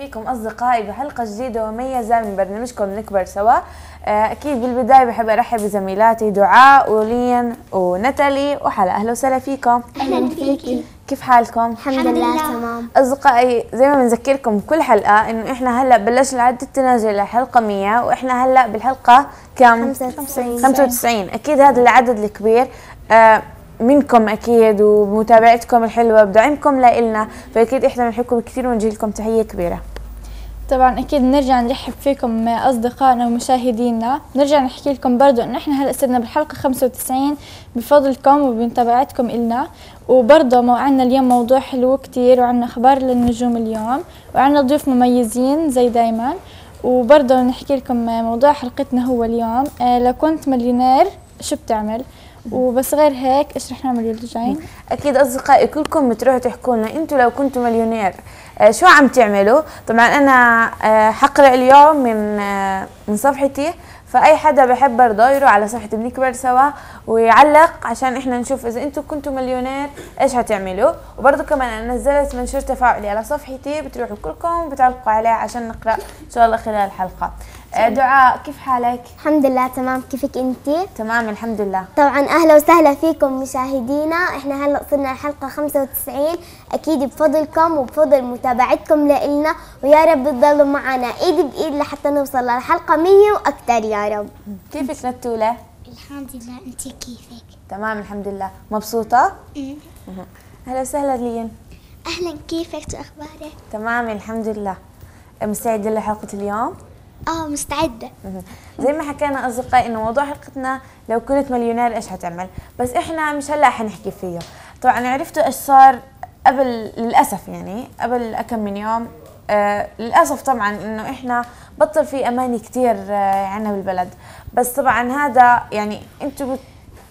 فيكم أصدقائي بحلقة جديدة ومميزة من برنامجكم نكبر سوا. أكيد بالبداية بحب أرحب بزميلاتي دعاء ولين ونتالي وحلا. أهلا وسهلا فيكم. أهلا فيكي. كيف حالكم؟ الحمد لله تمام. أصدقائي زي ما بنذكركم كل حلقة إنه إحنا هلأ بلشنا عد التنازل لحلقة 100 وإحنا هلأ بالحلقة كم؟ 95. أكيد هذا العدد الكبير منكم أكيد وبمتابعتكم الحلوة بدعمكم لإلنا، فأكيد إحنا بنحبكم كثير ونجي لكم تحية كبيرة. طبعا أكيد نرجع نرحب فيكم أصدقائنا ومشاهدينا. نرجع نحكي لكم برضو إنه إحنا هلأ صرنا بالحلقة 95 بفضلكم وبمتابعتكم إلنا، وبرضو موعدنا اليوم موضوع حلو كتير وعنا أخبار للنجوم اليوم وعنا ضيوف مميزين زي دايما. وبرضو نحكي لكم موضوع حلقتنا هو اليوم لو كنت مليونير شو بتعمل؟ وبس غير هيك ايش رح نعمل اليوم الجايين؟ اكيد اصدقائي كلكم بتروحوا تحكوا لنا انتم لو كنتوا مليونير شو عم تعملوا. طبعا انا حقرأ اليوم من صفحتي، فاي حدا بحب برضه يروح على صفحه بنكبر سوا ويعلق عشان احنا نشوف اذا انتم كنتوا مليونير ايش هتعملوا. وبرضه كمان انا نزلت منشور تفاعلي على صفحتي بتروحوا كلكم بتعلقوا عليه عشان نقرا ان شاء الله خلال الحلقه. دعاء كيف حالك؟ الحمد لله تمام. كيفك انتي؟ تمام الحمد لله. طبعا اهلا وسهلا فيكم مشاهدينا. احنا هلا وصلنا الحلقه 95 اكيد بفضلكم وبفضل متابعتكم لإلنا، ويا رب تضلوا معنا ايد بايد لحتى نوصل للحلقه 100 واكثر يا رب. كيفك نتولة؟ الحمد لله. انتي كيفك؟ تمام الحمد لله. مبسوطة؟ اهلا وسهلا لين. اهلا كيفك؟ شو اخبارك؟ تمام الحمد لله. مستعدة لحلقة اليوم؟ مستعدة. زي ما حكينا أصدقائي إنه موضوع حلقتنا لو كنت مليونير إيش هتعمل، بس إحنا مش هلا حنحكي فيه. طبعا عرفتوا إيش صار قبل، للأسف يعني قبل كم من يوم. للأسف طبعا إنه إحنا بطل في أماني كتير عنا بالبلد، بس طبعا هذا يعني أنتوا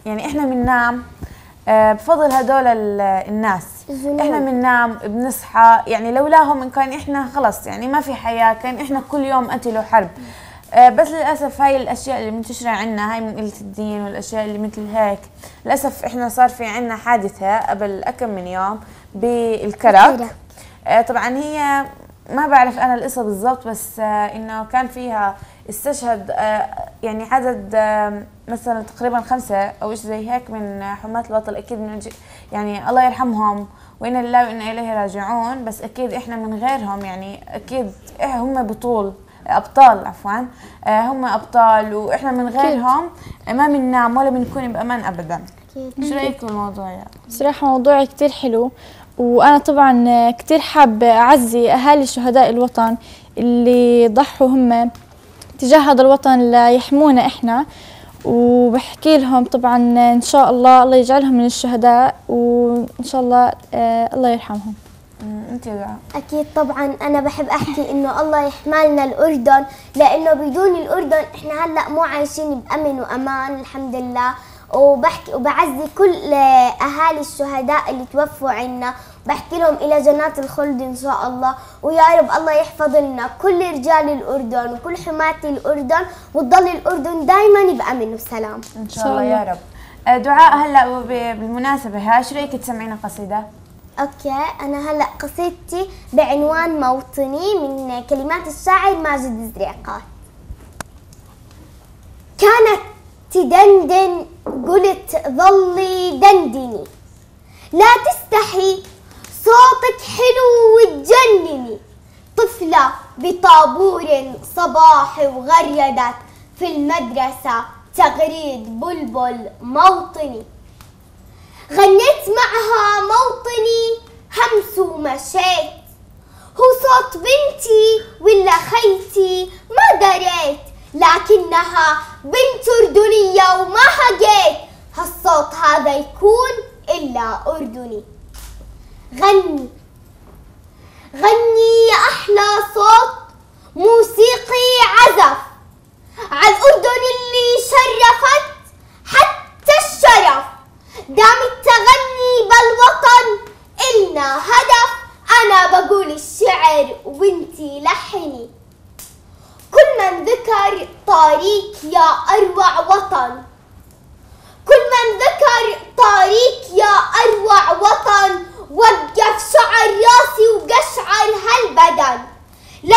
يعني إحنا بننام بفضل هدول الناس. احنا بننام بنصحى، يعني لولاهم ان كان احنا خلص يعني ما في حياه، كان احنا كل يوم قتل وحرب. بس للاسف هاي الاشياء اللي منتشره عندنا هاي من قله الدين والاشياء اللي مثل هيك، للاسف احنا صار في عندنا حادثه قبل كم من يوم بالكرك. طبعا هي ما بعرف انا القصه بالضبط، بس انه كان فيها استشهد يعني عدد مثلا تقريبا 5 او شيء زي هيك من حماة الوطن. اكيد من يعني الله يرحمهم وانا لله وانا اليه راجعون، بس اكيد احنا من غيرهم يعني اكيد هم ابطال عفوا، هم ابطال واحنا من غيرهم ما بننام ولا بنكون بامان ابدا. شو رايكم بالموضوع؟ يعني صراحه موضوع كتير حلو، وانا طبعا كتير حابه اعزي اهالي شهداء الوطن اللي ضحوا هم تجاه هذا الوطن ليحمونا احنا، وبحكي لهم طبعا ان شاء الله يجعلهم من الشهداء وان شاء الله الله يرحمهم. انت دعاء؟ اكيد طبعا انا بحب احكي انه الله يحملنا الاردن، لانه بدون الاردن احنا هلا مو عايشين بامن وامان الحمد لله. وبحكي وبعزي كل اهالي الشهداء اللي توفوا عنا، بحكي لهم الى جنات الخلد ان شاء الله، ويا رب الله يحفظ لنا كل رجال الاردن وكل حماة الاردن، وتضل الاردن دائما بامن وسلام ان شاء الله يا رب. دعاء هلا بالمناسبه هاي شو رايك تسمعينا قصيده؟ اوكي، انا هلا قصيدتي بعنوان موطني من كلمات الشاعر ماجد الزريقات. كانت تدندن قلت ظلي دندني، لا تستحي صوتك حلو وتجنني. طفلة بطابور صباحي وغردت في المدرسة تغريد بلبل موطني. غنيت معها موطني همس ومشيت، هو صوت بنتي ولا خيتي ما دريت، لكنها بنت أردنية وما حقيت هالصوت هذا يكون إلا أردني. غني غني يا أحلى صوت موسيقي عزف على الأردن اللي شرفت حتى الشرف. دام التغني بالوطن إلنا هدف، أنا بقول الشعر وانتي لحني. كل من ذكر طريق يا أروع وطن، كل من ذكر طريق يا أروع وطن، وقف شعر راسي وقشعر هالبدن. لا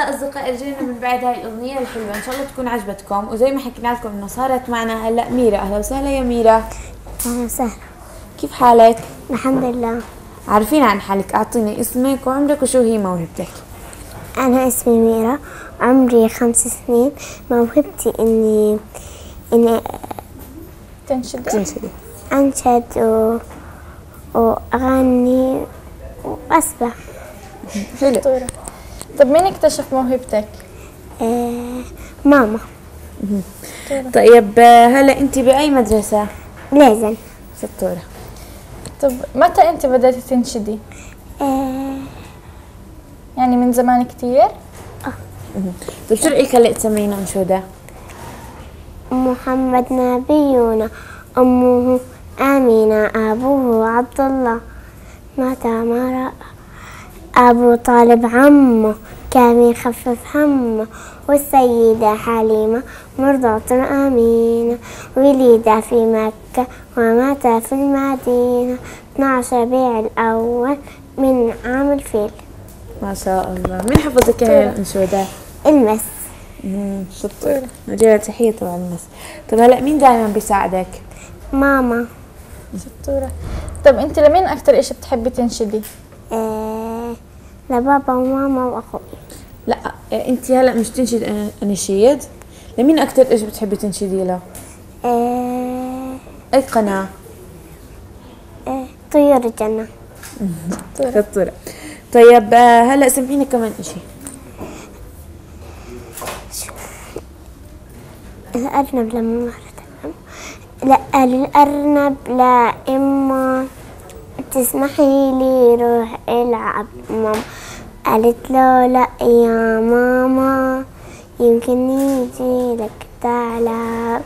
هلا اصدقائي رجعنا من بعد هاي الاغنيه الحلوه، ان شاء الله تكون عجبتكم. وزي ما حكينا لكم انه صارت معنا هلا ميرا. اهلا وسهلا يا ميرا. أهلا وسهلا. كيف حالك؟ الحمد لله. عارفين عن حالك، اعطيني اسمك وعمرك وشو هي موهبتك. أنا اسمي ميرا، عمري 5 سنين. موهبتي إني تنشدي. أنشد وأغني وأسبح. حلو. طب مين اكتشف موهبتك؟ ماما. طيب هلا انت باي مدرسه؟ لازم. شطوره. طب متى انت بدأتي تنشدي؟ يعني من زمان كتير؟ طيب شو رايك هلا تسمعينا انشوده؟ محمد نبينا، أمه آمنة، أبوه عبد الله، مات ما رأى. أبو طالب عمه كان يخفف همه، والسيدة حليمة مرضعة آمينة، ولد في مكة ومات في المدينة 12 ربيع الأول من عام الفيل. ما شاء الله. مين حفظك هاي الانشوده؟ المس. شطوره. نجيلها تحيه طبعا المس. طب هلا مين دائما بيساعدك؟ ماما. شطورة. طب انت لمين اكتر اشي بتحبي تنشدي؟ لبابا وماما وأخوي. لا انت هلا مش تنشد اناشيد؟ لمين اكثر ايش بتحبي تنشدي له؟ اي قناه؟ طيور الجنة. شطوره. طيب هلا سمعيني كمان اشي. الأرنب لما مرت لا للأرنب لا إما تسمحي لي روح العب. ماما قالت له لا يا ماما، يمكن يجي لك تلعب،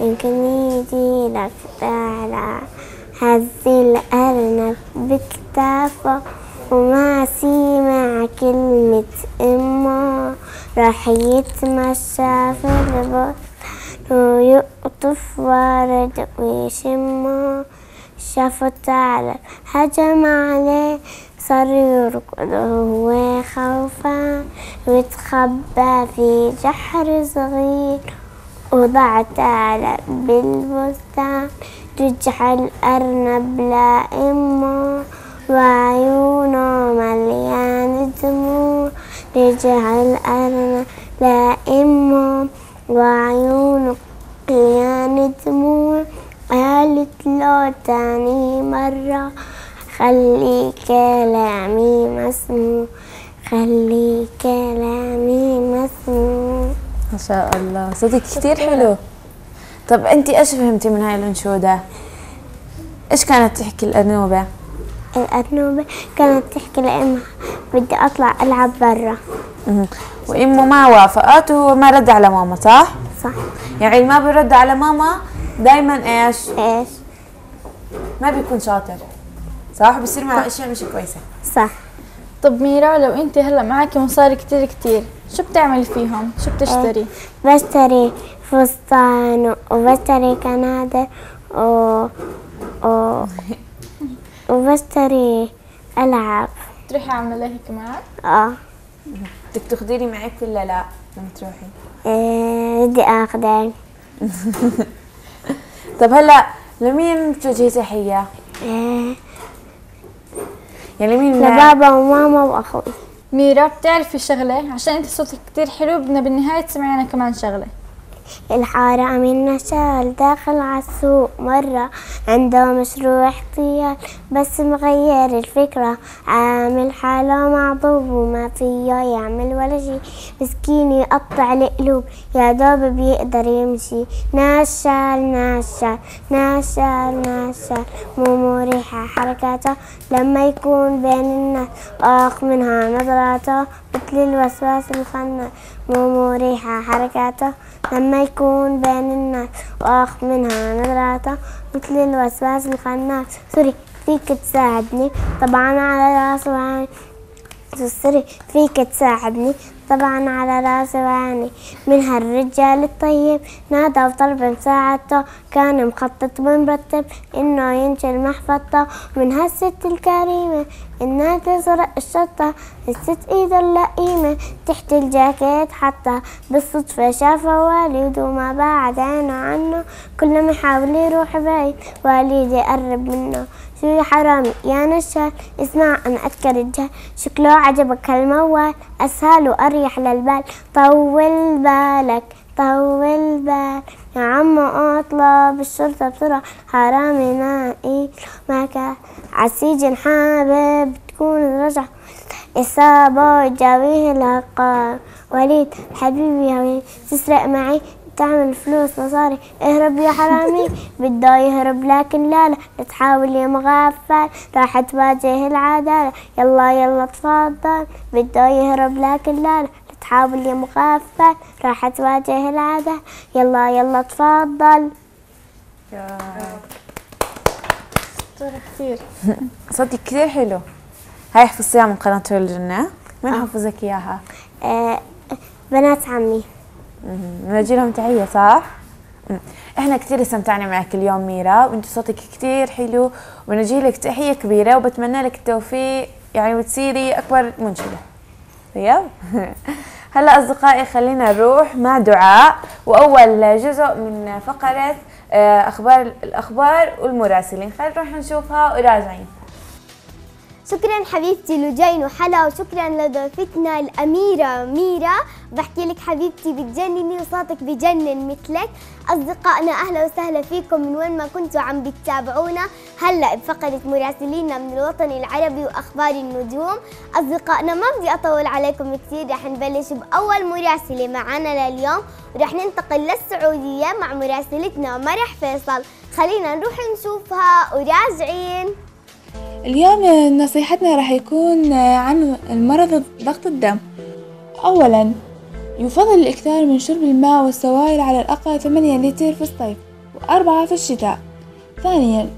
يمكن يجي لك تلعب. هز الأرنب بكتافه وما سمع كلمة إما، راح يتمشى في البر ويقطف ورد ويشمه. شافه الثعلب هجم عليه، صار يركض وهو خوفان، ويتخبى في جحر صغير، وضع الثعلب بالبستان. رجع الأرنب لأمه وعيونه مليان دموع. رجع الأرنب لأمه وعيونه مليان دموع. قالت له تاني مرة خلي كلامي مسموع، خلي كلامي مسموع. ما شاء الله، صوتك كثير حلو. طب انت ايش فهمتي من هاي الانشوده؟ ايش كانت تحكي الأرنوبة؟ الأرنوبة كانت تحكي لأمها بدي أطلع ألعب برا. وأمه ما وافقت وهو ما رد على ماما، صح؟ صح. يعني ما بيرد على ماما دايما ايش؟ إيش؟ ما بيكون شاطر، صح؟ بصير معه أشياء مش كويسة. صح. طب ميرا، لو انت هلا معك مصاري كتير كتير، شو بتعملي فيهم؟ شو بتشتري؟ بشتري فستان وبشتري كنادر وبشتري ألعاب. تروحي على الملاهي كمان؟ بدك تاخذيني معك ولا لا لما تروحي؟ بدي آخذك. طب هلا لمين بتوجهي تحية؟ يعني مين؟ لبابا وماما وأخوي. ميرا، بتعرفي شغلة؟ عشان انت صوتك كتير حلو بدنا بالنهاية تسمعينا كمان شغلة. الحارة من نشال داخل عالسوق مرة، عنده مشروع احتيال بس مغير الفكرة، عامل حاله معضوب وما فيه يعمل ولا شي، مسكين يقطع القلوب يا دوب بيقدر يمشي. نشال نشال نشال نشال، مو مريحة حركاته لما يكون بين الناس، واخ منها نظراته مثل الوسواس الخناس. مو مريحة حركاته لما يكون بين الناس، واخ منها نظراته مثل الوسواس الخناس. سوري فيك تساعدني؟ طبعا على راسي وعيني. سوري فيك تساعدني؟ طبعا على راسي وعيني. من هالرجال الطيب نادى وطلب مساعدته، كان مخطط ومرتب إنه ينشل محفظته. من هالست الكريمة إنها تسرق الشطة، الست إيده اللئيمة تحت الجاكيت حتى. بالصدفة شافه والده وما بعد عينه عنه، كل ما يحاول يروح بعيد والده يقرب منه. شو يا حرامي يا نشال، اسمع أنا أذكر الجهل، شكله عجبك هالموال، أسهل وأريح للبال. طول بالك طول بالك يا عم، اطلب الشرطة بسرعة، حرامي نائي ما كان عالسجن حابب تكون رجع. إصابة جاويه العقاب، وليد حبيبي يا وليد تسرق معي تعمل فلوس مصاري، اهرب يا حرامي. بده يهرب لكن لا تحاول يا مغفل، راح تواجه العدالة يلا يلا تفضل. بده يهرب لكن لا تحاول يا مغفل، راح تواجه العدالة يلا يلا تفضل. كثير. صوتك كثير حلو. هاي حفظتيها من قناة طيور الجنة؟ مين حفظك إياها؟ بنات عمي. نوجه لهم تحية صح؟ احنا كثير استمتعنا معك اليوم ميرا، وانت صوتك كثير حلو، ونوجه لك تحية كبيرة وبتمنى لك التوفيق يعني وتصيري أكبر منشدة. طيب؟ هلا أصدقائي خلينا نروح مع دعاء وأول جزء من فقرة الأخبار والمراسلين، خلينا نروح نشوفها وراجعين. شكرا حبيبتي لجين وحلا، وشكرا لضيفتنا الأميرة ميرا. بحكي لك حبيبتي بتجنني وصوتك بجنن مثلك. أصدقائنا أهلا وسهلا فيكم من وين ما كنتوا عم بتتابعونا هلأ بفقرة مراسلينا من الوطن العربي وأخبار النجوم. أصدقائنا ما بدي أطول عليكم كثير، رح نبلش بأول مراسلة معنا لليوم، ورح ننتقل للسعودية مع مراسلتنا مرح فيصل. خلينا نروح نشوفها وراجعين. اليوم نصيحتنا راح يكون عن المرض ضغط الدم. أولا يفضل الإكثار من شرب الماء والسوائل على الأقل 8 لتر في الصيف و4 في الشتاء. ثانيا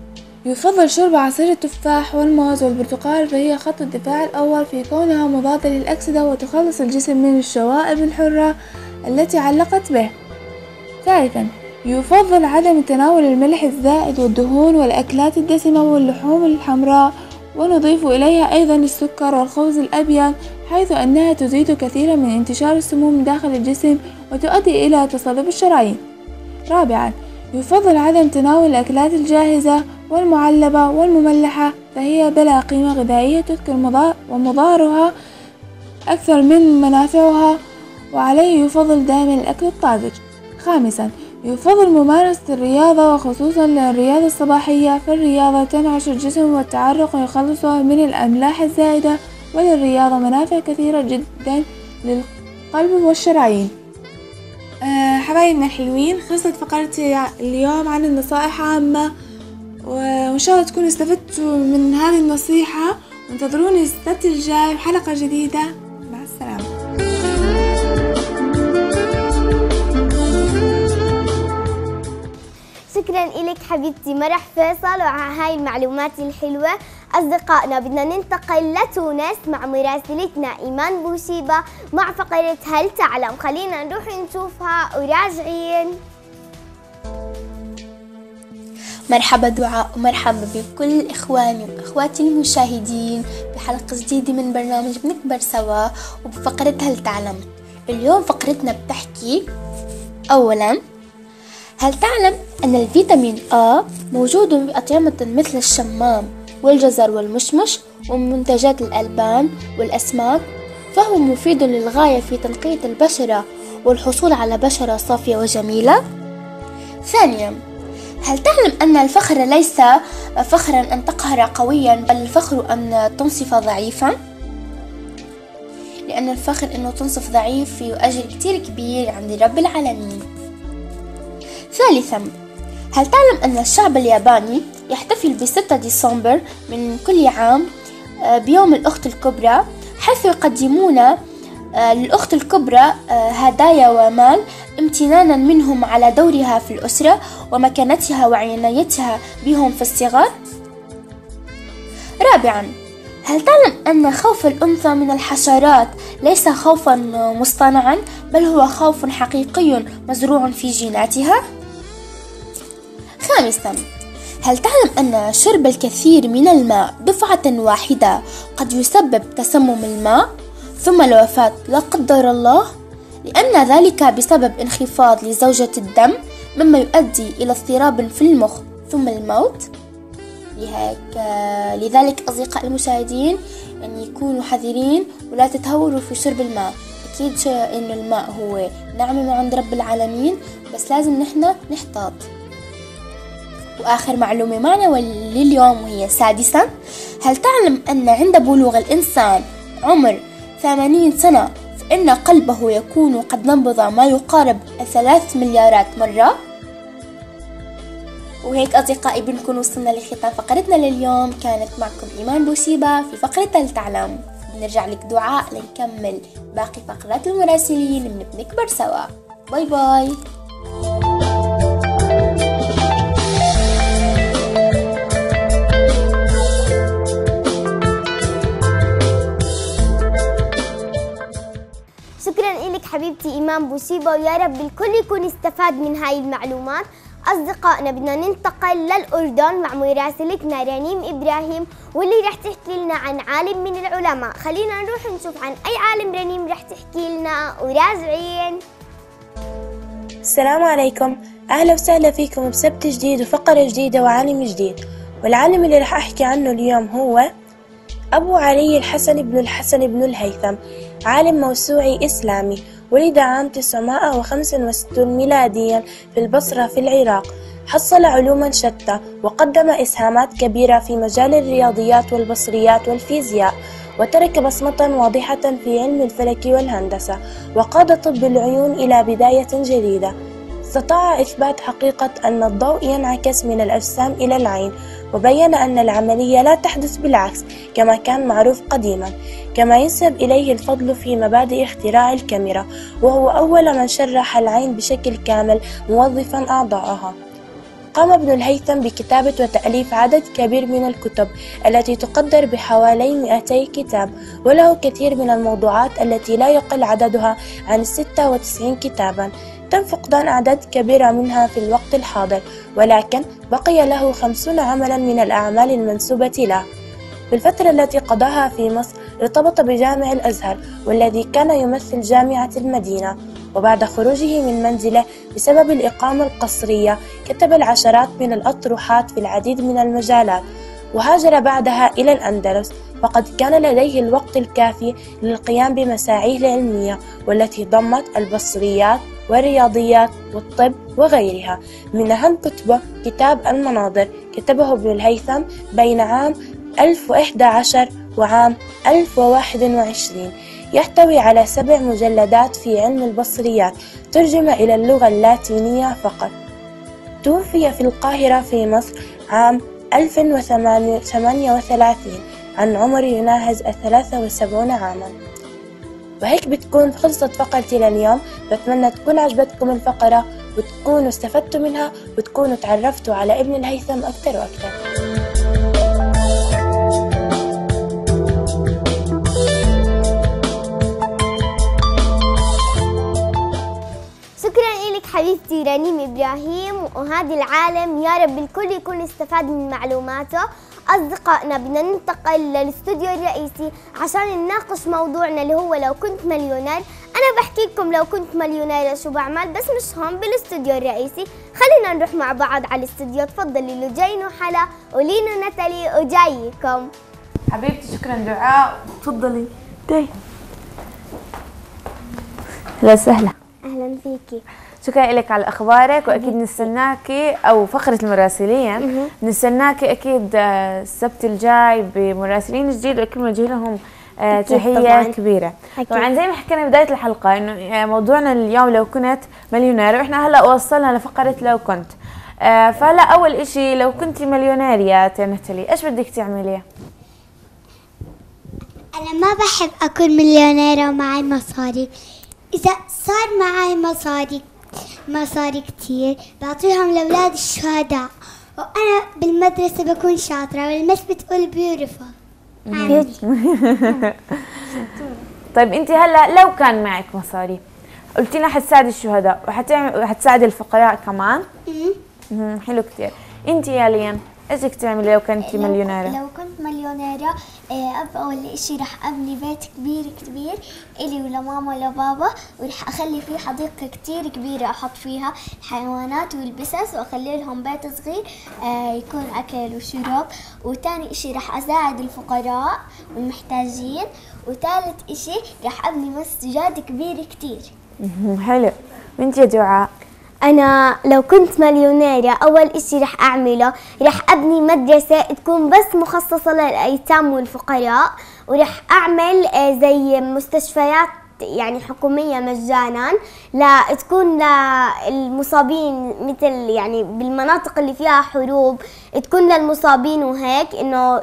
يفضل شرب عصير التفاح والموز والبرتقال، فهي خط الدفاع الأول في كونها مضادة للأكسدة وتخلص الجسم من الشوائب الحرة التي علقت به. ثالثا يفضل عدم تناول الملح الزائد والدهون والأكلات الدسمة واللحوم الحمراء، ونضيف إليها أيضا السكر والخبز الأبيض، حيث أنها تزيد كثيرا من انتشار السموم داخل الجسم وتؤدي إلى تصلب الشرايين. رابعا يفضل عدم تناول الأكلات الجاهزة والمعلبة والمملحة، فهي بلا قيمة غذائية تذكر ومضارها أكثر من منافعها، وعليه يفضل دائما الأكل الطازج. خامسا يفضل ممارسة الرياضة وخصوصا الرياضة الصباحية، فالرياضة تنعش الجسم والتعرق ويخلصه من الأملاح الزائدة، وللرياضة منافع كثيرة جدا للقلب والشرايين. حبايبنا الحلوين، خلصت فقرتي اليوم عن النصائح عامة، وإن شاء الله تكونوا استفدتوا من هذه النصيحة، وانتظروني السبت الجاي بحلقة جديدة. مع السلامة. شكرا إلك حبيبتي مرح فيصل وعلى هاي المعلومات الحلوة. أصدقائنا بدنا ننتقل لتونس مع مراسلتنا إيمان بوشيبة مع فقرة هل تعلم. خلينا نروح نشوفها وراجعين. مرحبا دعاء، ومرحبا بكل إخواني وإخواتي المشاهدين بحلقة جديدة من برنامج بنكبر سوا وبفقرة هل تعلم. اليوم فقرتنا بتحكي أولا، هل تعلم أن الفيتامين A موجود بأطعمة مثل الشمام والجزر والمشمش ومنتجات الألبان والأسماك، فهو مفيد للغاية في تنقية البشرة والحصول على بشرة صافية وجميلة. ثانيا، هل تعلم أن الفخر ليس فخرا أن تقهر قويا، بل الفخر أن تنصف ضعيفا، لأن الفخر أنه تنصف ضعيف فيه أجر كتير كبير عند رب العالمين. ثالثا، هل تعلم أن الشعب الياباني يحتفل ب6 ديسمبر من كل عام بيوم الأخت الكبرى، حيث يقدمون للأخت الكبرى هدايا ومال امتنانا منهم على دورها في الأسرة ومكانتها وعنايتها بهم في الصغر. رابعا، هل تعلم أن خوف الأنثى من الحشرات ليس خوفا مصطنعا، بل هو خوف حقيقي مزروع في جيناتها؟ خامسا، هل تعلم أن شرب الكثير من الماء دفعة واحدة قد يسبب تسمم الماء ثم الوفاة لا قدر الله، لأن ذلك بسبب انخفاض لزوجة الدم مما يؤدي إلى اضطراب في المخ ثم الموت؟ لذلك أصدقاء المشاهدين يعني يكونوا حذرين ولا تتهوروا في شرب الماء. أكيد إن الماء هو نعمة من عند رب العالمين، بس لازم نحن نحتاط. وآخر معلومة معنا لليوم وهي سادسا، هل تعلم أن عند بلوغ الإنسان عمر 80 سنة فإن قلبه يكون قد نبض ما يقارب 3 مليارات مرة؟ وهيك أصدقائي بنكون وصلنا لختام فقرتنا لليوم. كانت معكم إيمان بوسيبة في فقرة هل تعلم. بنرجع لك دعاء لنكمل باقي فقرات المراسلين من بنكبر سوا. باي باي. شكرا لك حبيبتي إيمان بوسيبة، ويا رب الكل يكون استفاد من هاي المعلومات. أصدقائنا بدنا ننتقل للأردن مع مراسلتنا رنيم إبراهيم، واللي رح تحكي لنا عن عالم من العلماء. خلينا نروح نشوف عن أي عالم رنيم رح تحكي لنا، وراجعين. السلام عليكم، أهلا وسهلا فيكم بسبت جديد وفقرة جديدة وعالم جديد. والعالم اللي رح أحكي عنه اليوم هو أبو علي الحسن بن الحسن بن الهيثم، عالم موسوعي إسلامي. ولد عام 965 ميلاديا في البصرة في العراق. حصل علوما شتى وقدم إسهامات كبيرة في مجال الرياضيات والبصريات والفيزياء، وترك بصمة واضحة في علم الفلك والهندسة، وقاد طب العيون إلى بداية جديدة. استطاع إثبات حقيقة أن الضوء ينعكس من الأجسام إلى العين، وبين أن العملية لا تحدث بالعكس كما كان معروف قديما. كما ينسب إليه الفضل في مبادئ اختراع الكاميرا، وهو أول من شرح العين بشكل كامل موظفا أعضاءها. قام ابن الهيثم بكتابة وتأليف عدد كبير من الكتب التي تقدر بحوالي 200 كتاب، وله كثير من الموضوعات التي لا يقل عددها عن 96 كتابا. تم فقدان أعداد كبيرة منها في الوقت الحاضر، ولكن بقي له 50 عملا من الأعمال المنسوبة له. في الفترة التي قضاها في مصر ارتبط بجامع الأزهر، والذي كان يمثل جامعة المدينة. وبعد خروجه من منزله بسبب الإقامة القصرية كتب العشرات من الأطروحات في العديد من المجالات، وهاجر بعدها إلى الأندلس، فقد كان لديه الوقت الكافي للقيام بمساعيه العلمية، والتي ضمت البصريات والرياضيات والطب وغيرها. من أهم كتبه كتاب المناظر، كتبه ابن الهيثم بين عام 1011 وعام 1021. يحتوي على 7 مجلدات في علم البصريات، ترجم إلى اللغة اللاتينية فقط. توفي في القاهرة في مصر عام 1038 عن عمر يناهز 73 عاما. وهيك بتكون خلصت فقرتي لليوم. بتمنى تكون عجبتكم الفقرة وتكونوا استفدتوا منها وتكونوا تعرفتوا على ابن الهيثم أكثر وأكثر. شكرا لك حبيبتي رنيم إبراهيم، وهذا العالم يا رب الكل يكون استفاد من معلوماته. أصدقائنا بدنا ننتقل للاستوديو الرئيسي عشان نناقش موضوعنا اللي هو لو كنت مليونير. أنا بحكي لكم لو كنت مليونير شو بعمل، بس مش هون بالاستوديو الرئيسي. خلينا نروح مع بعض على الاستوديو. تفضلي لجين وحلا ولينو ناتالي وجايكم. حبيبتي شكرا دعاء، تفضلي. اهلا وسهلا. أهلا فيكي. شكرا لك على اخبارك، واكيد نستناكي او فقره المراسلين نستناكي اكيد السبت الجاي بمراسلين جديد، واكيد نوجه لهم تحيه طبعاً كبيره. طبعا زي ما حكينا بدايه الحلقه انه موضوعنا اليوم لو كنت مليونير، واحنا هلا وصلنا لفقره لو كنت. فلا اول اشي، لو كنت مليونير يا ناتالي ايش بدك تعملي؟ أنا ما بحب أكون مليونيرة ومعي مصاري. إذا صار معي مصاري كتير بعطيهم لأولاد الشهداء، وأنا بالمدرسة بكون شاطرة والمس بتقول بيوتيفول. طيب انت هلا لو كان معك مصاري، قلتي لنا حتساعدي الشهداء وحتساعدي الفقراء كمان. حلو كتير. انت يا لين ايش بدك تعملي لو كنتي مليونيرة؟ لو كنت مليونيرة أول إشي رح أبني بيت كبير كبير إلي ولماما ولبابا، ورح أخلي فيه حديقة كتير كبيرة أحط فيها الحيوانات والبسس، وأخلي لهم بيت صغير يكون أكل وشرب. وتاني إشي رح أساعد الفقراء والمحتاجين. وثالث إشي رح أبني مسجد كبير كتير. حلو. وانت يا دعاء؟ أنا لو كنت مليونيرة أول إشي رح أعمله رح أبني مدرسة تكون بس مخصصة للأيتام والفقراء، ورح أعمل زي مستشفيات يعني حكومية مجانا لا تكون للمصابين، مثل يعني بالمناطق اللي فيها حروب تكون للمصابين وهيك إنه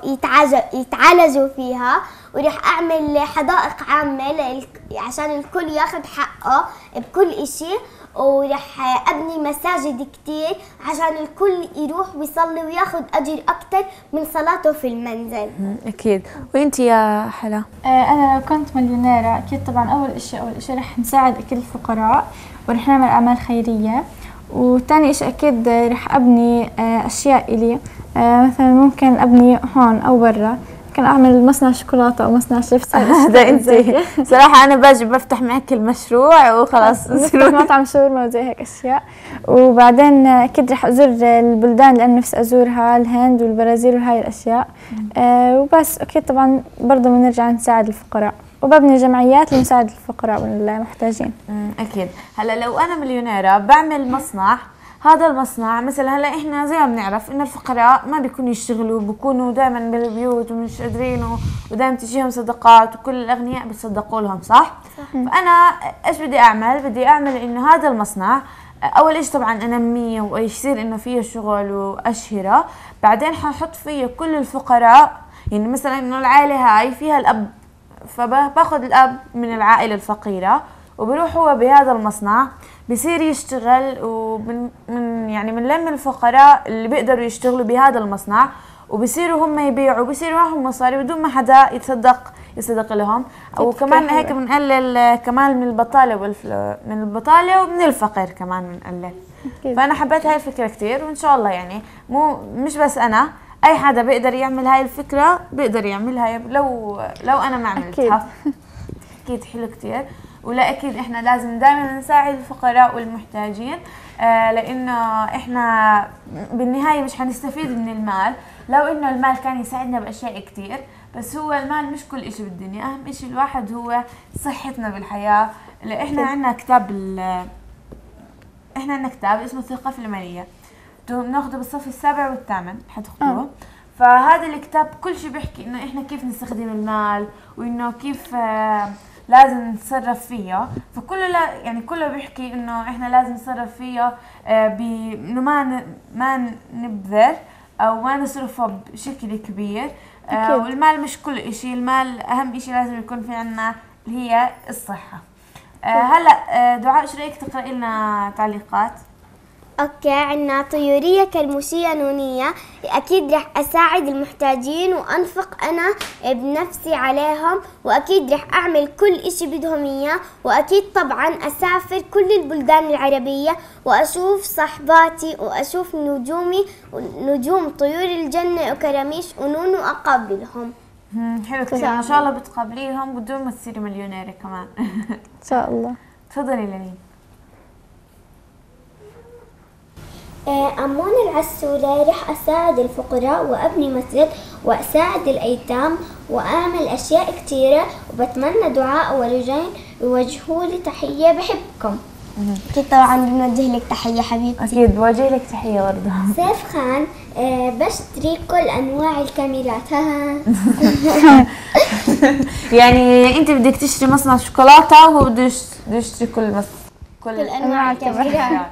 يتعالجوا فيها. ورح أعمل حدائق عامة عشان الكل ياخد حقه بكل إشي. ورح أبني مساجد كتير عشان الكل يروح ويصلي وياخد أجر أكتر من صلاته في المنزل. أكيد. وأنت يا حلا؟ أنا لو كنت مليونيرة أكيد طبعا أول إشي رح نساعد أكيد الفقراء، ورح نعمل أعمال خيرية. وتاني إشي أكيد رح أبني أشياء إلي، مثلا ممكن أبني هون أو برا، ممكن أعمل مصنع شوكولاتة أو مصنع شيبس. هذا أنت صراحة أنا باجي بفتح معك المشروع وخلاص نفتح مطعم شاورما وزي هيك أشياء. وبعدين أكيد رح أزور البلدان اللي أنا نفسي أزورها، الهند والبرازيل وهاي الأشياء. وبس أكيد طبعا برضه بنرجع نساعد الفقراء، وببني جمعيات لمساعدة الفقراء والمحتاجين. أكيد. هلا لو أنا مليونيرة بعمل مصنع، هذا المصنع مثلا هلا احنا زي ما بنعرف ان الفقراء ما بيكونوا يشتغلوا، بيكونوا دائما بالبيوت ومش قادرين ودائما تجيهم صدقات وكل الاغنياء بيتصدقوا لهم، صح؟ فانا ايش بدي اعمل انه هذا المصنع اول شيء طبعا انميه ويصير انه فيه شغل واشهره، بعدين حنحط فيه كل الفقراء. يعني مثلا انه العائله هاي فيها الاب، فباخذ الاب من العائله الفقيره وبروح هو بهذا المصنع بصير يشتغل، يعني بنلم الفقراء اللي بيقدروا يشتغلوا بهذا المصنع وبصيروا هم يبيعوا، بصيروا معهم مصاري بدون ما حدا يتصدق لهم. وكمان هيك بنقلل كمان من البطالة ومن الفقر كمان بنقلل. فأنا حبيت هاي الفكرة كتير، وإن شاء الله يعني مش بس أنا، أي حدا بيقدر يعمل هاي الفكرة بيقدر يعملها لو أنا ما عملتها. أكيد حلو كتير. ولا أكيد إحنا لازم دائما نساعد الفقراء والمحتاجين، لأنه إحنا بالنهاية مش حنستفيد من المال لو إنه المال كان يساعدنا بأشياء كتير، بس هو المال مش كل إشي بالدنيا. أهم إشي الواحد هو صحتنا بالحياة. إحنا عنا كتاب اسمه الثقافة المالية، بناخده بالصف السابع والثامن حتاخدوه. فهذا الكتاب كل شيء بيحكي إنه إحنا كيف نستخدم المال، وإنه كيف لازم نتصرف فيها. كله بيحكي انه احنا لازم نتصرف فيها انه ما نبذر او ما نصرفه بشكل كبير. والمال مش كل اشي، المال اهم اشي لازم يكون في عنا هي الصحة. هلا دعاء ايش رايك تقرأي لنا تعليقات؟ اوكي، عنا طيورية كالموشية نونية. اكيد رح اساعد المحتاجين وانفق انا بنفسي عليهم، واكيد رح اعمل كل اشي بدهم اياه، واكيد طبعا اسافر كل البلدان العربية واشوف صحباتي واشوف نجوم طيور الجنة وكراميش ونون واقابلهم. حلو كثير. ان شاء الله بتقابليهم بدون ما تصيري مليونيرة كمان. ان شاء الله. تفضلي لنين. أمون العسولة رح أساعد الفقراء وأبني مسجد وأساعد الأيتام وأعمل أشياء كتيرة، وبتمنى دعاء ورجين يوجهوا لي تحية. بحبكم. أكيد طبعا بنوجه لك تحية حبيبتي. أكيد بوجه لك تحية برضه. سيف خان بشتري كل أنواع الكاميرات. يعني أنت بدك تشتري مصنع شوكولاتة وهو بده يشتري كل أنواع الكاميرات.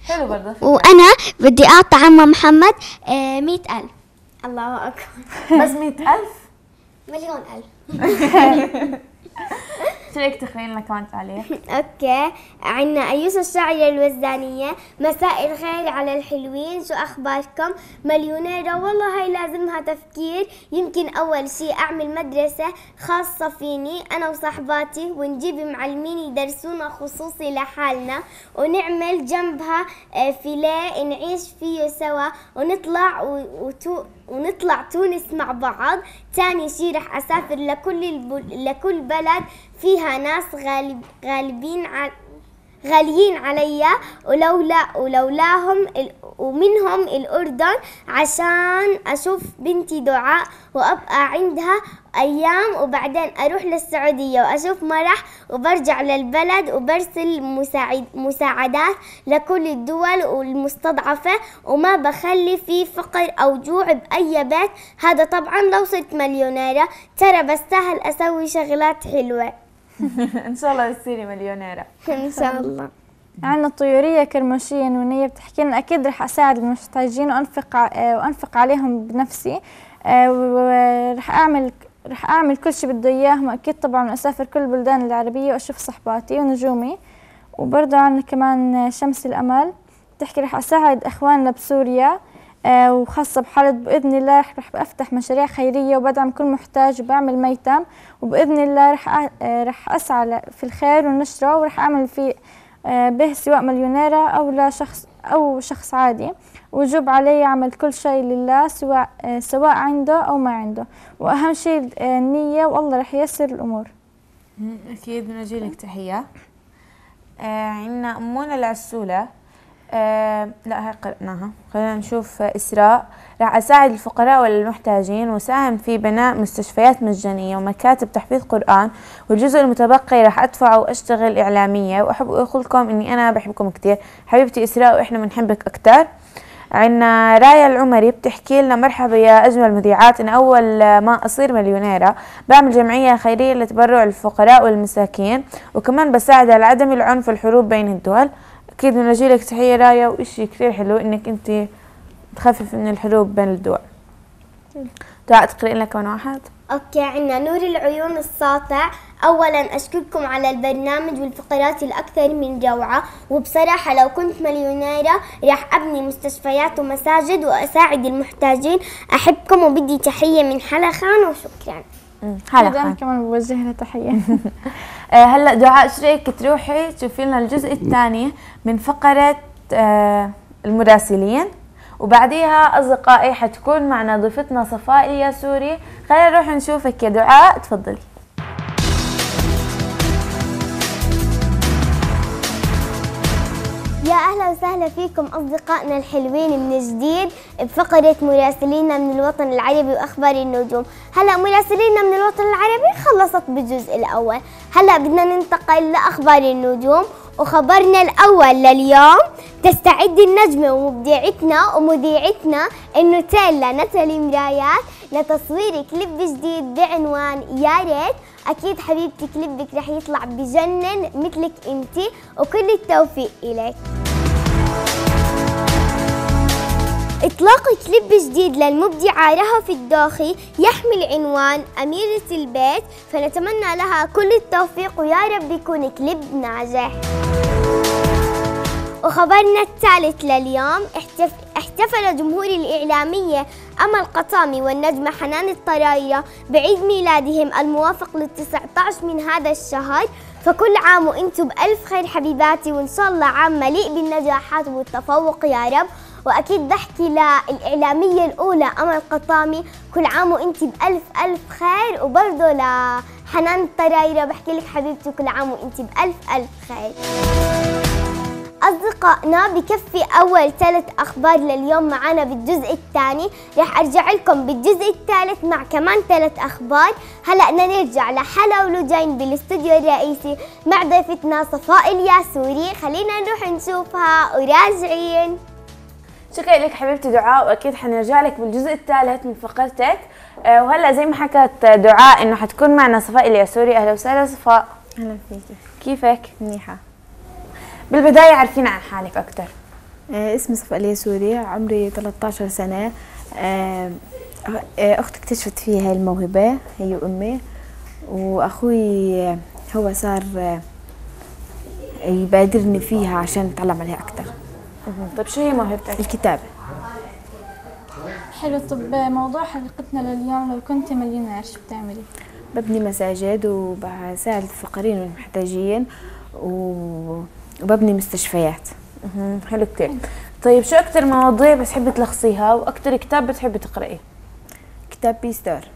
حلو برضه. وأنا بدي أعطي عمو محمد 100,000. الله أكبر. بس 100,000؟ مليون ألف. شو رايك تقرين لنا كمان تعليق؟ اوكي، عنا ايوس الشاعرة الوزانية. مساء الخير على الحلوين، شو اخباركم؟ مليونيرة والله هاي لازمها تفكير. يمكن اول شي اعمل مدرسة خاصة فيني انا وصحباتي، ونجيب معلمين يدرسونا خصوصي لحالنا، ونعمل جنبها فيليه نعيش فيه سوا، ونطلع تونس مع بعض. تاني شي رح اسافر لكل بلد فيها ناس غاليين عليا، ولولاهم ومنهم الأردن، عشان أشوف بنتي دعاء وأبقى عندها أيام، وبعدين أروح للسعودية وأشوف مرح، وبرجع للبلد وبرسل مساعدات لكل الدول المستضعفة، وما بخلي في فقر أو جوع بأي بيت. هذا طبعا لو صرت مليونيرة، ترى بستاهل أسوي شغلات حلوة. ان شاء الله تصيري مليونيرة. إن شاء الله. عندنا طيورية كرمشية نونية بتحكي لنا أكيد رح أساعد المحتاجين وأنفق عليهم بنفسي، رح أعمل كل شيء بده إياه، وأكيد طبعا أسافر كل البلدان العربية وأشوف صحباتي ونجومي. وبرضه عندنا كمان شمس الأمل بتحكي رح أساعد إخواننا بسوريا، وخاصة بحلب بإذن الله رح أفتح مشاريع خيرية وبدعم كل محتاج وبعمل ميتم، وبإذن الله رح أسعى في الخير والنشرة، ورح أعمل في به سواء مليونيرة أو شخص عادي، وجب علي أعمل كل شيء لله سواء عنده أو ما عنده، وأهم شيء النية، والله رح ييسر الأمور. أكيد بنوجه لك تحية. عندنا أمونة العسولة. لا هاي قرأناها. خلينا نشوف إسراء. راح أساعد الفقراء والمحتاجين، وساهم في بناء مستشفيات مجانية ومكاتب تحفيظ قرآن، والجزء المتبقي راح أدفعه وأشتغل إعلامية. وأحب أقول لكم إني أنا بحبكم كتير حبيبتي إسراء، وإحنا بنحبك أكتر. عنا رايا العمري بتحكي لنا مرحبا يا أجمل مذيعات، أنا أول ما أصير مليونيرة بعمل جمعية خيرية لتبرع الفقراء والمساكين، وكمان بساعد على عدم العنف والحروب بين الدول. أكيد بنوجه لك تحية رايا، وإشي كثير حلو إنك أنت تخفف من الحروب بين الدول. دعاء تقرأ لنا كمان واحد. اوكي، عندنا نور العيون الساطع. اولا اشكركم على البرنامج والفقرات الاكثر من روعه، وبصراحه لو كنت مليونيره راح ابني مستشفيات ومساجد واساعد المحتاجين. احبكم وبدي تحيه من حلا خان، وشكرا. حلا خان كمان بوجه لها تحيه. هلا دعاء شو رايك تروحي تشوفي لنا الجزء الثاني من فقره المراسلين، وبعديها أصدقائي حتكون معنا ضيفتنا صفاء الياسوري. خلينا نروح نشوفك يا دعاء، تفضلي. يا أهلا وسهلا فيكم أصدقائنا الحلوين من جديد بفقرة مراسلينا من الوطن العربي وأخبار النجوم. هلا مراسلينا من الوطن العربي خلصت بالجزء الأول، هلا بدنا ننتقل لأخبار النجوم. وخبرنا الأول لليوم، تستعد النجمة ومبدعتنا ومذيعتنا النوتيلا ناتالي مرايات لتصوير كليب جديد بعنوان يا ريت. أكيد حبيبتي كليبك رح يطلع بجنن مثلك انتي، وكل التوفيق إليك. إطلاق كليب جديد للمبدعة رهف الدوخي يحمل عنوان أميرة البيت، فنتمنى لها كل التوفيق ويا رب يكون كليب ناجح. وخبرنا الثالث لليوم، احتفل جمهور الإعلامية أمل قطامي والنجمة حنان الطرايرة بعيد ميلادهم الموافق لل19 من هذا الشهر، فكل عام وانتم بألف خير حبيباتي، وإن شاء الله عام مليء بالنجاحات والتفوق يا رب. وأكيد بحكي للإعلامية الأولى أمل قطامي كل عام وانتي بألف ألف خير، وبرضه لحنان الطرايرة بحكي لك حبيبتي كل عام وانتي بألف ألف خير. أصدقائنا بكفي أول 3 أخبار لليوم معنا بالجزء الثاني، رح أرجع لكم بالجزء الثالث مع كمان 3 أخبار. هلأ بدنا نرجع لحلا ولجين بالاستوديو الرئيسي مع ضيفتنا صفاء الياسوري، خلينا نروح نشوفها وراجعين. شكرا لك حبيبتي دعاء، واكيد حنرجع لك بالجزء الثالث من فقرتك. وهلا زي ما حكت دعاء انه حتكون معنا صفاء الياسوري. اهلا وسهلا صفاء. اهلا فيكي. كيفك؟ منيحه. بالبدايه عرفينا عن حالك اكثر. اسمي صفاء الياسوري، عمري 13 سنه. اختي اكتشفت فيها هاي الموهبه، هي امي، واخوي هو صار يبادرني فيها عشان أتعلم عليها أكتر. طيب شو هي موهبتك؟ الكتابة. حلو. طب موضوع حلقتنا لليوم، لو كنت مليونير شو بتعملي؟ ببني مساجد وبساعد الفقيرين والمحتاجين وببني مستشفيات. حلو كتير. طيب شو أكتر مواضيع بتحبي تلخصيها وأكتر كتاب بتحبي تقرأيه؟ كتاب بيستار.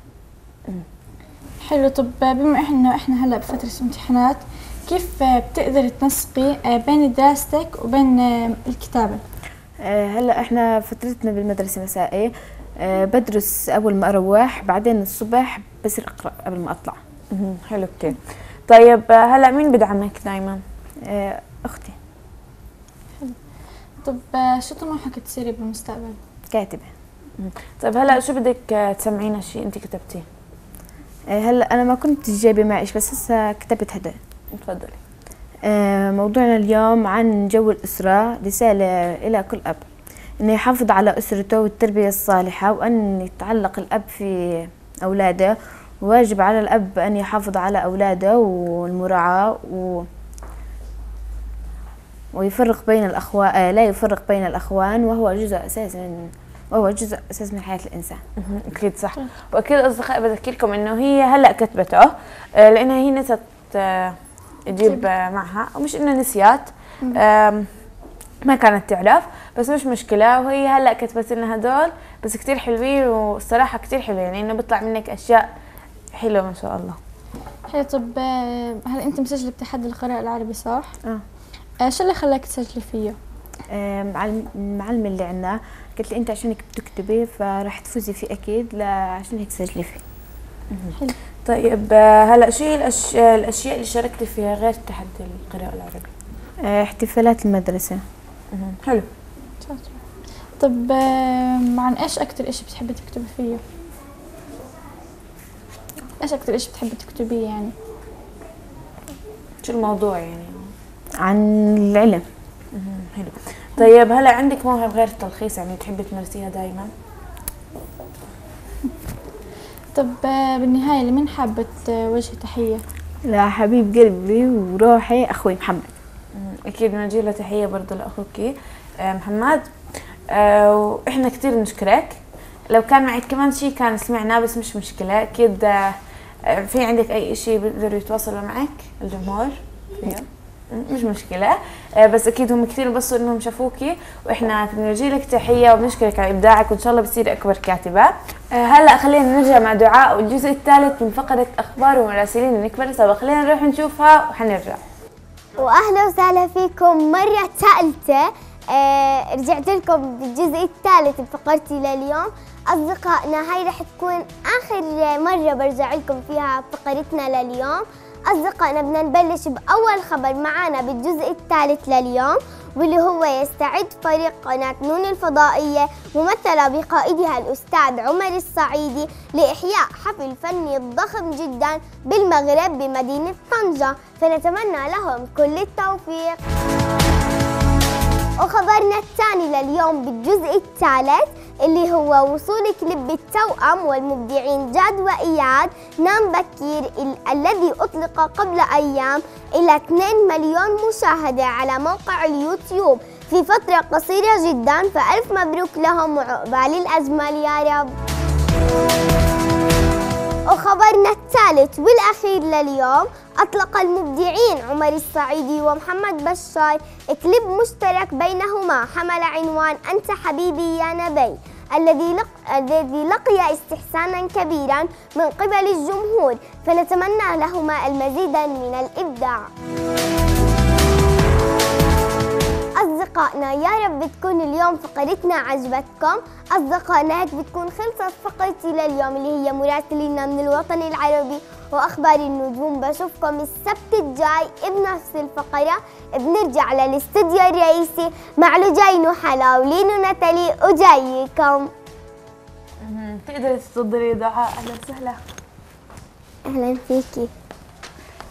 حلو. طب بما احنا هلا بفترة امتحانات، كيف بتقدري تنسقي بين دراستك وبين الكتابة؟ هلا احنا فترتنا بالمدرسة مسائي، بدرس أول ما أروح، بعدين الصبح بصير أقرأ قبل ما أطلع. حلو كتير. طيب هلا مين بدعمك دايما؟ أختي. طب شو طموحك تصيري بالمستقبل؟ كاتبة. طيب هلا شو بدك تسمعينا شيء انت كتبتيه؟ هلا أنا ما كنت جايبة معي بس هسه كتبت هدى. تفضلي. موضوعنا اليوم عن جو الأسرة، رسالة إلى كل أب إنه يحافظ على أسرته والتربية الصالحة، وأن يتعلق الأب في أولاده، وواجب على الأب أن يحافظ على أولاده والمراعاة ويفرق بين الأخوان، لا يفرق بين الأخوان، وهو جزء أساس من حياة الإنسان. أكيد صح. وأكيد أصدقائي بذكر لكم إنه هي هلأ كتبته لأنها هي نسيت تجيب معها، ومش إنها نسيات، ما كانت تعرف، بس مش مشكلة. وهي هلأ كتبت لنا هدول بس كتير حلوين، والصراحة كتير حلوين، يعني إنه بيطلع منك أشياء حلوة ما شاء الله. حلو. طب هل أنت مسجلة بتحدي القراءة العربي صح؟ شو اللي خلاك تسجلي فيه؟ المعلمة اللي عندنا قالت لي أنت عشانك بتكتبي فراح تفوزي فيه أكيد، عشان هيك تسجلي فيه. حلو. طيب هلا شو هي الأشياء اللي شاركتي فيها غير تحدي القراءة العربي؟ احتفالات المدرسة. حلو. طب عن إيش أكتر إشي بتحبي تكتبي فيه؟ إيش أكتر إشي بتحبي تكتبيه يعني؟ شو الموضوع يعني؟ عن العلم. حلو. طيب هلا عندك موهبة غير التلخيص يعني تحبي تمارسيها دائما؟ طب بالنهاية لمن حابة توجهي تحية؟ لحبيب قلبي وروحي أخوي محمد. أكيد بنوجه له تحية برضه لأخوك محمد. وإحنا كتير نشكرك. لو كان معك كمان شيء كان سمعناه بس مش مشكلة. أكيد في عندك أي شيء بيقدروا يتواصلوا معك الجمهور فيه؟ مش مشكلة، بس أكيد هم كثير انبسطوا إنهم شافوكي، وإحنا بنوجه لك تحية وبنشكرك على إبداعك، وإن شاء الله بتصير أكبر كاتبة. هلا خلينا نرجع مع دعاء والجزء الثالث من فقرة أخبار ومراسلين نكبر سوا. خلينا نروح نشوفها وحنرجع. وأهلا وسهلا فيكم مرة ثالثة. رجعت لكم بالجزء الثالث بفقرتي لليوم. أصدقائنا هاي رح تكون آخر مرة برجع لكم فيها فقرتنا لليوم. أصدقائنا بدنا نبلش بأول خبر معنا بالجزء الثالث لليوم، واللي هو يستعد فريق قناة نون الفضائية ممثلة بقائدها الأستاذ عمر الصعيدي لإحياء حفل فني ضخم جدا بالمغرب بمدينة طنجة، فنتمنى لهم كل التوفيق. وخبرنا الثاني لليوم بالجزء الثالث اللي هو وصول كليب التوأم والمبدعين جاد وإياد نام بكير الذي أطلق قبل أيام إلى 2 مليون مشاهدة على موقع اليوتيوب في فترة قصيرة جدا، فألف مبروك لهم وعقبال الأجمل يا رب. وخبرنا الثالث والأخير لليوم، أطلق المبدعين عمر الصعيدي ومحمد بشار كليب مشترك بينهما حمل عنوان أنت حبيبي يا نبي، الذي لقي استحسانا كبيرا من قبل الجمهور، فنتمنى لهما المزيد من الإبداع. أصدقائنا يا رب تكون اليوم فقرتنا عجبتكم. أصدقائنا هيك بتكون خلصت فقرتي لليوم اللي هي مراسلينا من الوطن العربي وأخبار النجوم. بشوفكم السبت الجاي بنفس الفقرة، بنرجع للاستوديو الرئيسي مع لجين وحلا ولين ونتالي وجايكم. تقدري تفضلي دعاء؟ أهلا وسهلا. أهلا فيكي.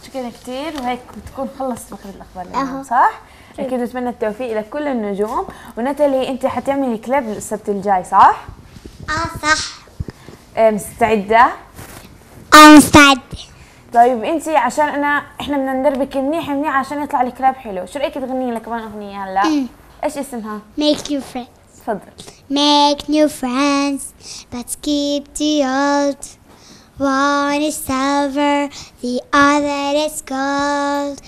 شكرا كثير. وهيك بتكون خلصت فقرة الأخبار اليوم صح؟ أكيد نتمنى التوفيق لكل النجوم. ونتالي أنت حتعملي كليب السبت الجاي صح؟ صح. مستعدة؟ مستعدة. طيب انتي عشان احنا بدنا ندربك منيح منيح عشان يطلع الكلاب حلو، شو رايك تغني لنا كمان اغنيه هلا؟ ايش اسمها؟ Make new friends. تفضل. Make new friends, but keep the old. One is silver, the other is gold.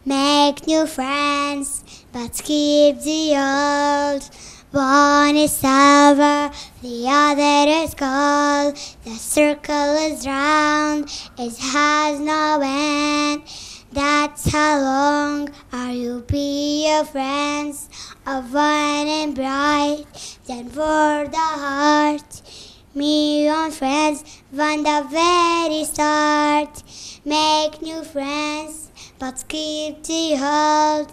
Make new friends, but keep the old. One is silver, the other is gold. The circle is round, it has no end. That's how long are you be your friends of one and bright, then for the heart. Me on friends from the very start. Make new friends, but keep the old.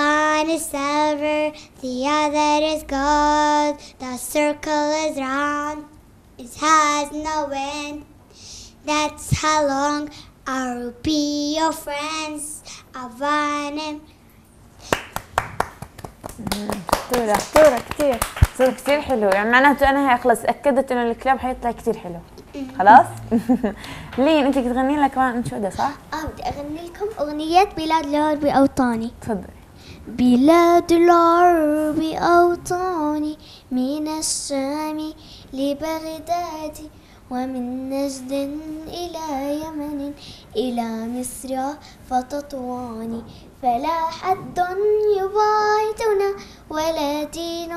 One is silver, the other is gold. The circle is round, it has no end. That's how long I'll be your friends of one and شطورة كتير، صوت كتير حلو، يعني معناته انا هيك خلص اكدت انه الكلاب حيطلع كتير حلو. خلاص؟ لين انت تغني لنا كمان انشودة صح؟ بدي اغني لكم اغنية بلاد العرب اوطاني. تفضلي. بلاد العرب أوطاني، من الشام لبغداد، ومن نجد إلى يمن، إلى مصر فتطواني. فلا حد يباعدنا ولا دين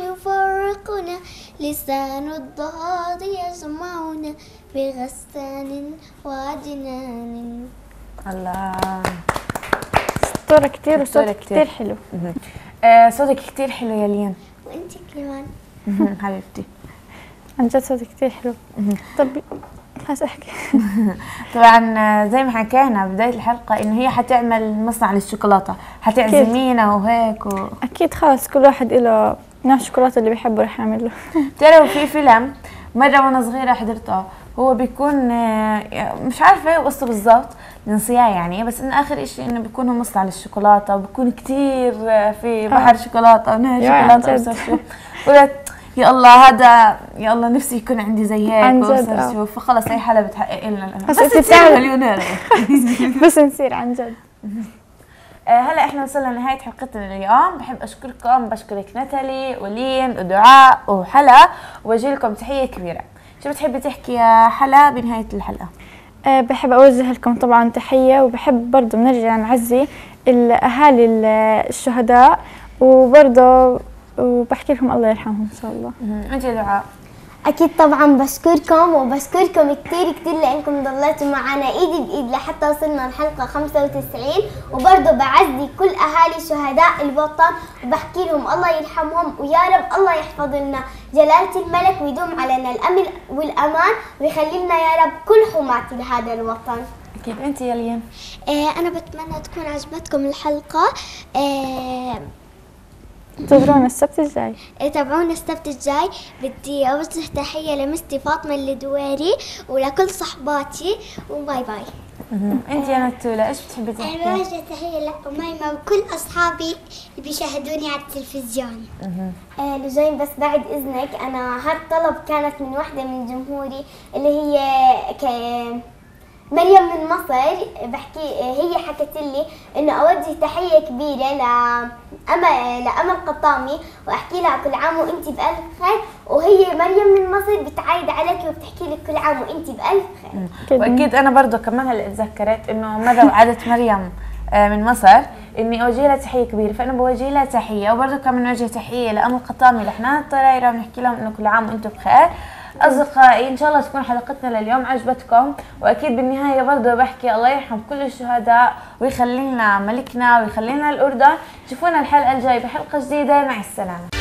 يفرقنا، لسان الضاد يجمعنا بغسان وعدنان. الله، صورة كتير وصوتك كتير حلو. صوتك كتير حلو يا لين. وانت كمان حبيبتي. عن جد صوتك كتير حلو. طب خلاص احكي. طبعا زي ما حكينا بداية الحلقة انه هي حتعمل مصنع للشوكولاتة، حتعزمينا وهيك اكيد خلاص كل واحد له نوع الشوكولاتة اللي بيحبه رح يعمل له. بتعرفوا في فيلم مرة وانا صغيرة حضرته، هو بيكون مش عارفة قصته بالضبط نسياه يعني، بس انه اخر اشي انه بيكون هو مصنع للشوكولاتة وبيكون كتير في بحر شوكولاتة ونهر شوكولاتة وشو. قلت يا الله هذا، يا الله نفسي يكون عندي زي هيك وصار شو، فخلص اي حالة بتحقق لنا بس تصير مليونير. بس نصير عن جد. هلا احنا وصلنا لنهاية حلقتنا اليوم، بحب اشكركم، بشكرك ناتالي ولين ودعاء وحلا، وبوجه لكم تحية كبيرة. شو بتحبي تحكي يا حلا بنهاية الحلقة؟ بحب اوجه لكم طبعا تحية، وبحب برضه بنرجع نعزي الاهالي الشهداء، وبرضه وبحكي لكم الله يرحمهم ان شاء الله. انت يا دعاء؟ اكيد طبعا بشكركم، وبشكركم كثير كثير لانكم ضليتوا معنا ايد بايد لحتى وصلنا الحلقه 95. وبرضه بعزي كل اهالي شهداء الوطن، وبحكي لهم الله يرحمهم، ويا رب الله يحفظ لنا جلاله الملك، ويدوم علينا الامن والامان، ويخلي لنا يا رب كل حماة لهذا الوطن. اكيد. انت يا لين؟ انا بتمنى تكون عجبتكم الحلقه. انتظرونا السبت الجاي. تابعونا السبت الجاي. بدي اوجه تحيه لمستي فاطمه الدويري ولكل صحباتي، وباي باي. انت يا نتولا ايش بتحبي تحكي؟ انا بوجه تحيه لأميمة وكل اصحابي اللي بيشاهدوني على التلفزيون. لجين بس بعد اذنك، انا هذا الطلب كانت من وحده من جمهوري اللي هي مريم من مصر، بحكي هي حكت لي انه اوجه تحيه كبيره لأمل قطامي، واحكي لها كل عام وانت بألف خير، وهي مريم من مصر بتعايد عليك وبتحكي لك كل عام وانت بألف خير. واكيد انا برضه كمان هلا تذكرت انه مره وعدت مريم من مصر اني اوجه لها تحيه كبيره، فانا بوجه لها تحيه، وبرضه كمان نوجه تحيه لأمل قطامي لحنان الطرايره، ونحكي لهم انه كل عام وانتم بخير. أصدقائي إن شاء الله تكون حلقتنا لليوم عجبتكم، وأكيد بالنهاية برضه بحكي الله يرحم كل الشهداء ويخلي لنا ملكنا ويخلي لنا الأردن. شوفونا الحلقة الجاية بحلقة جديدة، مع السلامة.